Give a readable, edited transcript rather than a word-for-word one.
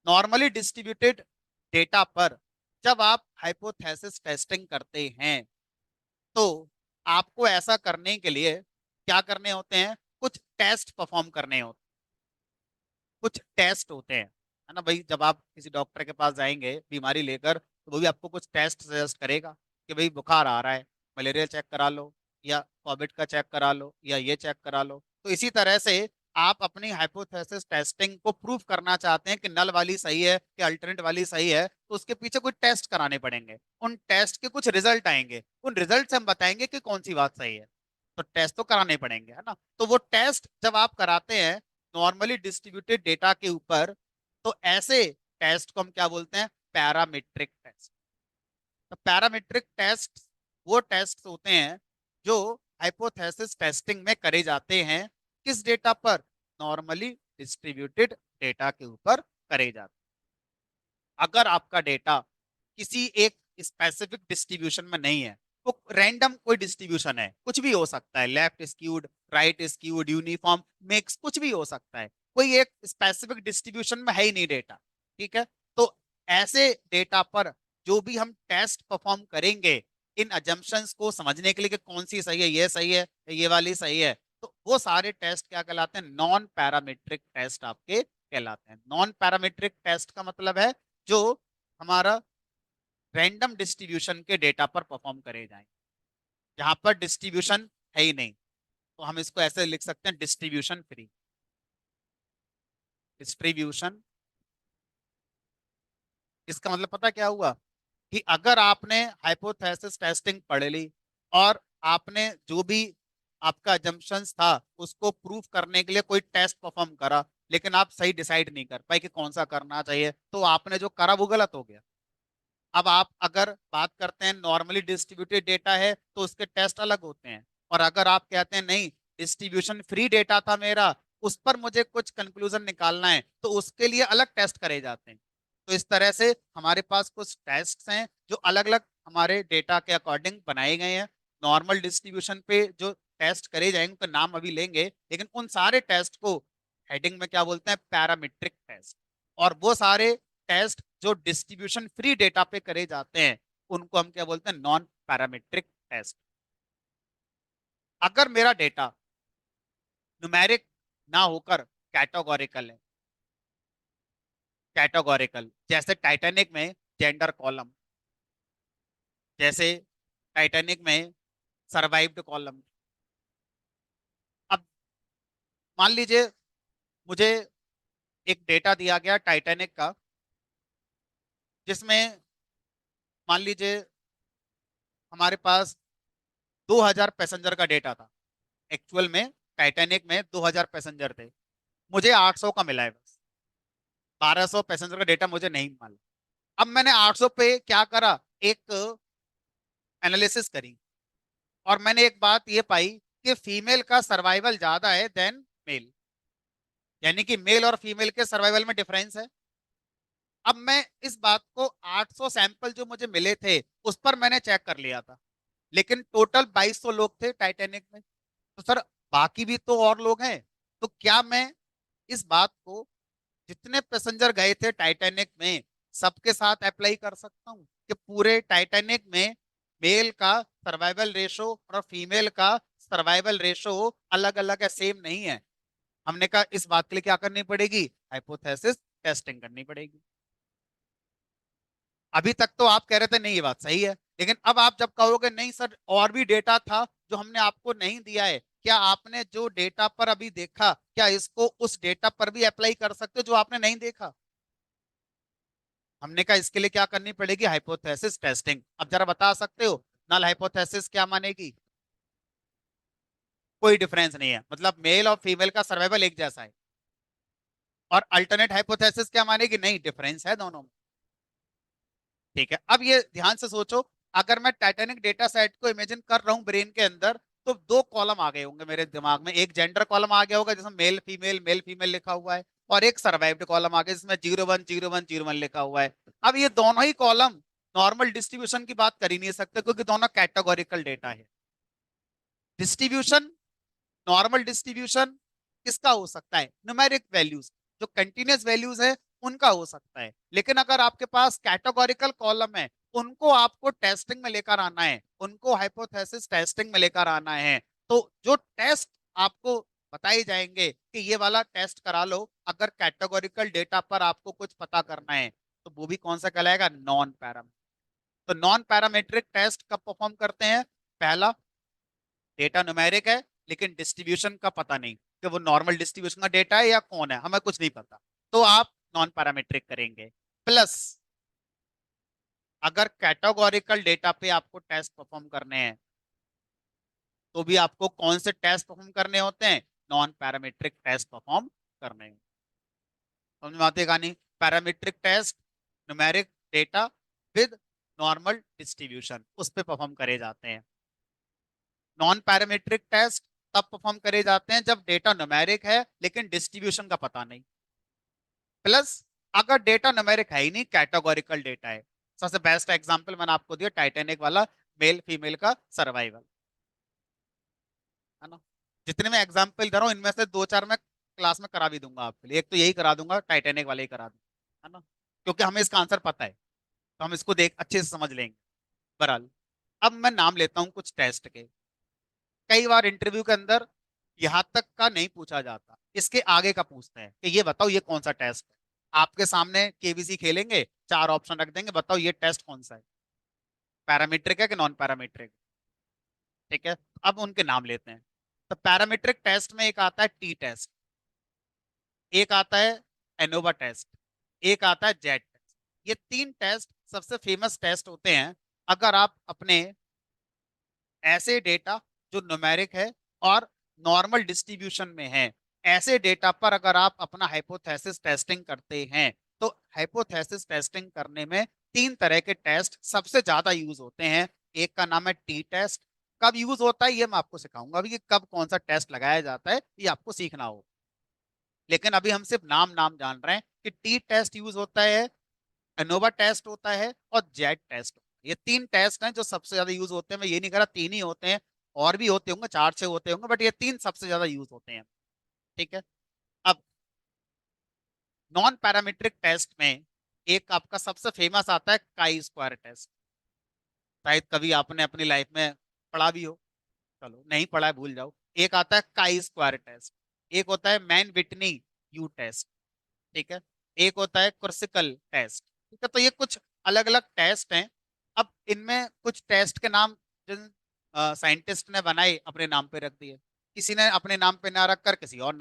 Normally distributed data पर जब आप हाइपोथेसिस टेस्टिंग करते हैं तो आपको ऐसा करने के लिए क्या करने होते हैं, कुछ टेस्ट परफॉर्म करने होते हैं। कुछ टेस्ट होते हैं, है ना भाई। जब आप किसी डॉक्टर के पास जाएंगे बीमारी लेकर तो वो भी आपको कुछ टेस्ट सजेस्ट करेगा कि भाई बुखार आ रहा है, मलेरिया चेक करा लो, या कोविड का चेक करा लो, या ये चेक करा लो। तो इसी तरह से आप अपनी हाइपोथेसिस टेस्टिंग को प्रूव करना चाहते हैं कि नल वाली सही है कि अल्टरनेट वाली सही है, तो उसके पीछे कुछ टेस्ट कराने पड़ेंगे। उन टेस्ट के कुछ रिजल्ट आएंगे, उन रिजल्ट से हम बताएंगे कि कौन सी बात सही है। तो टेस्ट तो कराने पड़ेंगे, है ना। तो वो टेस्ट जब आप कराते हैं नॉर्मली डिस्ट्रीब्यूटेड डेटा के ऊपर, तो ऐसे टेस्ट को हम क्या बोलते हैं, पैरामीट्रिक टेस्ट। तो पैरामीट्रिक टेस्ट वो टेस्ट होते हैं जो हाइपोथेसिस टेस्टिंग में करे जाते हैं। किस डेटा पर, नॉर्मली डिस्ट्रीब्यूटेड डेटा के ऊपर करे जाते हैं। अगर आपका डेटा किसी एक स्पेसिफिक डिस्ट्रीब्यूशन में नहीं है, वो रैंडम कोई डिस्ट्रीब्यूशन है, कुछ भी हो सकता है, left skewed, right skewed, uniform, mix, कुछ भी हो सकता है, कोई एक स्पेसिफिक डिस्ट्रीब्यूशन में है ही नहीं डेटा, ठीक है। तो ऐसे डेटा पर जो भी हम टेस्ट परफॉर्म करेंगे इन अजम्पशंस को समझने के लिए कि कौन सी सही है, ये सही है, ये वाली सही है, तो वो सारे टेस्ट क्या कहलाते हैं, नॉन पैरामीट्रिक टेस्ट आपके कहलाते हैं। नॉन पैरामीट्रिक टेस्ट का मतलब है जो हमारा रैंडम डिस्ट्रीब्यूशन के डेटा पर परफॉर्म करे जाएं, जहां पर डिस्ट्रीब्यूशन है ही नहीं। तो हम इसको ऐसे लिख सकते हैं, डिस्ट्रीब्यूशन फ्री। डिस्ट्रीब्यूशन, इसका मतलब पता क्या हुआ कि अगर आपने हाइपोथेसिस टेस्टिंग पढ़ ली और आपने जो भी आपका जम्पशंस था उसको प्रूफ करने के लिए कोई टेस्ट परफॉर्म करा, लेकिन आप सही डिसाइड नहीं कर पाए कि कौन सा करना चाहिए, तो आपने जो करा वो गलत हो गया। अब आप अगर बात करते हैं नॉर्मली डिस्ट्रीब्यूटेड डेटा है तो उसके टेस्ट अलग होते हैं, और अगर आप कहते हैं नहीं डिस्ट्रीब्यूशन फ्री डेटा था मेरा, उस पर मुझे कुछ कंक्लूजन निकालना है, तो उसके लिए अलग टेस्ट करे जाते हैं। तो इस तरह से हमारे पास कुछ टेस्ट हैं जो अलग अलग हमारे डेटा के अकॉर्डिंग बनाए गए हैं। नॉर्मल डिस्ट्रीब्यूशन पे जो टेस्ट करे जाएंगे उनका नाम अभी लेंगे, लेकिन उन सारे टेस्ट को हेडिंग में क्या बोलते हैं, पैरामीट्रिक टेस्ट। और वो सारे टेस्ट जो डिस्ट्रीब्यूशन फ्री डेटा पे करे जाते हैं उनको हम क्या बोलते हैं, नॉन पैरामीट्रिक टेस्ट। अगर मेरा डेटा न्यूमेरिक ना होकर कैटेगोरिकल है, कैटेगोरिकल जैसे टाइटैनिक में जेंडर कॉलम, जैसे टाइटैनिक में सर्वाइव्ड कॉलम। अब मान लीजिए मुझे एक डेटा दिया गया टाइटैनिक का, जिसमें मान लीजिए हमारे पास 2000 पैसेंजर का डेटा था। एक्चुअल में टाइटैनिक में 2000 पैसेंजर थे, मुझे 800 का मिला है बस। 1200 पैसेंजर का डेटा मुझे नहीं मालूम। अब मैंने 800 पे क्या करा, एक एनालिसिस करी, और मैंने एक बात ये पाई कि फीमेल का सर्वाइवल ज्यादा है देन मेल, यानी कि मेल और फीमेल के सर्वाइवल में डिफरेंस है। अब मैं इस बात को 800 सैंपल जो मुझे मिले थे उस पर मैंने चेक कर लिया था, लेकिन टोटल 2200 लोग थे टाइटैनिक में। तो सर बाकी भी तो और लोग हैं, तो क्या मैं इस बात को जितने पैसेंजर गए थे टाइटैनिक में सबके साथ अप्लाई कर सकता हूँ कि पूरे टाइटैनिक में मेल का सर्वाइवल रेशो और फीमेल का सर्वाइवल रेशो अलग अलग है, सेम नहीं है। हमने कहा इस बात के लिए क्या करनी पड़ेगी, हाइपोथेसिस टेस्टिंग करनी पड़ेगी। अभी तक तो आप कह रहे थे नहीं ये बात सही है, लेकिन अब आप जब कहोगे नहीं सर और भी डेटा था जो हमने आपको नहीं दिया है, क्या आपने जो डेटा पर अभी देखा क्या इसको उस डेटा पर भी अप्लाई कर सकते हो जो आपने नहीं देखा। हमने कहा इसके लिए क्या करनी पड़ेगी, हाइपोथेसिस टेस्टिंग। अब जरा बता सकते हो नल हाइपोथेसिस क्या मानेगी, कोई डिफरेंस नहीं है, मतलब मेल और फीमेल का सर्वाइवल एक जैसा है। और अल्टरनेट हाइपोथेसिस क्या मानेगी, नहीं डिफरेंस है दोनों में। ठीक है, अब ये ध्यान से सोचो, अगर मैं टाइटैनिक डेटा सेट को इमेजिन कर रहा हूँ ब्रेन के अंदर, तो दो कॉलम आ गए होंगे मेरे दिमाग में, एक जेंडर कॉलम आ गया होगा जिसमें मेल फीमेल लिखा हुआ है, और एक सर्वाइव्ड कॉलम आ गया जिसमें 01 01 01 लिखा हुआ है। अब ये दोनों ही कॉलम नॉर्मल डिस्ट्रीब्यूशन की बात कर ही नहीं सकते क्योंकि दोनों कैटेगोरिकल डेटा है। डिस्ट्रीब्यूशन, नॉर्मल डिस्ट्रीब्यूशन किसका हो सकता है, न्यूमेरिक वैल्यूज, जो कंटिन्यूस वैल्यूज है उनका हो सकता है। लेकिन अगर आपके पास कैटेगोरिकल कॉलम है, उनको आपको टेस्टिंग में लेकर आना है, उनको हाइपोथेसिस टेस्टिंग में लेकर आना है। तो जो टेस्ट आपको बताए जाएंगे कि ये वाला टेस्ट करा लो अगर कैटेगोरिकल डेटा पर आपको कुछ पता करना है, तो वो भी कौन सा कहलाएगा? Non parametric. तो नॉन पैरामीट्रिक टेस्ट कब परफॉर्म करते हैं? पहला, डेटा न्यूमेरिक है लेकिन डिस्ट्रीब्यूशन का पता नहीं कि वो नॉर्मल डिस्ट्रीब्यूशन का डेटा है या कौन है, हमें कुछ नहीं पता, तो आप नॉन पैरामीट्रिक करेंगे। प्लस अगर कैटेगोरिकल डेटा पे आपको टेस्ट परफॉर्म करने हैं, तो भी आपको कौन से टेस्ट परफॉर्म करने होते हैं? नॉन पैरामीट्रिक टेस्ट परफॉर्म करने हैं। समझ में आती है कहानी? Parametric test numeric data with normal distribution, उस पे परफॉर्म करे जाते हैं। नॉन पैरामीट्रिक टेस्ट तब परफॉर्म करे जाते हैं जब डेटा न्यूमेरिक है लेकिन डिस्ट्रीब्यूशन का पता नहीं। प्लस अगर डेटा न्यूमेरिक है ही नहीं, कैटेगोरिकल डेटा है। सबसे बेस्ट एग्जांपल मैंने आपको दिया टाइटैनिक वाला, मेल फीमेल का सर्वाइवल, है ना। जितने मैं एग्जांपल दे रहा हूँ इनमें से दो चार मैं क्लास में करा भी दूंगा आपके लिए। एक तो यही करा दूंगा, टाइटैनिक वाले ही करा दूंगा, है ना, क्योंकि हमें इसका आंसर पता है, तो हम इसको देख अच्छे से समझ लेंगे। बहरहाल, अब मैं नाम लेता हूँ कुछ टेस्ट के। कई बार इंटरव्यू के अंदर यहाँ तक का नहीं पूछा जाता, इसके आगे का पूछते हैं कि ये बताओ ये कौन सा टेस्ट है। आपके सामने केबीसी खेलेंगे, चार ऑप्शन रख देंगे, बताओ ये टेस्ट कौन सा है, पैरामीट्रिक है कि नॉन पैरामीट्रिक। ठीक है, अब उनके नाम लेते हैं। तो पैरामीट्रिक टेस्ट में एक आता है टी टेस्ट, एक आता है एनोवा टेस्ट, एक आता है जेट टेस्ट। ये तीन टेस्ट सबसे फेमस टेस्ट होते हैं अगर आप अपने ऐसे डेटा जो न्यूमेरिक है और नॉर्मल डिस्ट्रीब्यूशन में है, ऐसे डेटा पर अगर आप अपना हाइपोथेसिस टेस्टिंग करते हैं। तो हाइपोथेसिस टेस्टिंग करने में तीन तरह के टेस्ट सबसे ज्यादा यूज होते हैं। एक का नाम है टी टेस्ट। कब यूज होता है ये मैं आपको सिखाऊंगा अभी कि कब कौन सा टेस्ट लगाया जाता है, ये आपको सीखना हो। लेकिन अभी हम सिर्फ नाम नाम जान रहे हैं कि टी टेस्ट यूज होता है, एनोवा टेस्ट होता है और जेट टेस्ट। ये तीन टेस्ट हैं जो सबसे ज्यादा यूज होते हैं। मैं ये नहीं कह रहा तीन ही होते हैं, और भी होते होंगे, चार छह होते होंगे, बट ये तीन सबसे ज्यादा यूज होते हैं। ठीक है। अब नॉन पैरामीट्रिक टेस्ट में एक आपका सबसे फेमस आता है काई स्क्वायर टेस्ट। शायद कभी आपने अपनी लाइफ में पढ़ा भी हो, चलो नहीं पढ़ा है भूल जाओ। एक आता है काई स्क्वायर टेस्ट, एक होता है मैन विटनी यू टेस्ट, ठीक है, एक होता है क्रुसिकल टेस्ट। ठीक है, तो ये कुछ अलग अलग टेस्ट हैं। अब इनमें कुछ टेस्ट के नाम जिन साइंटिस्ट ने बनाए अपने नाम पे रख दिए, किसी ने अपने नाम पे ना रखकर किसी और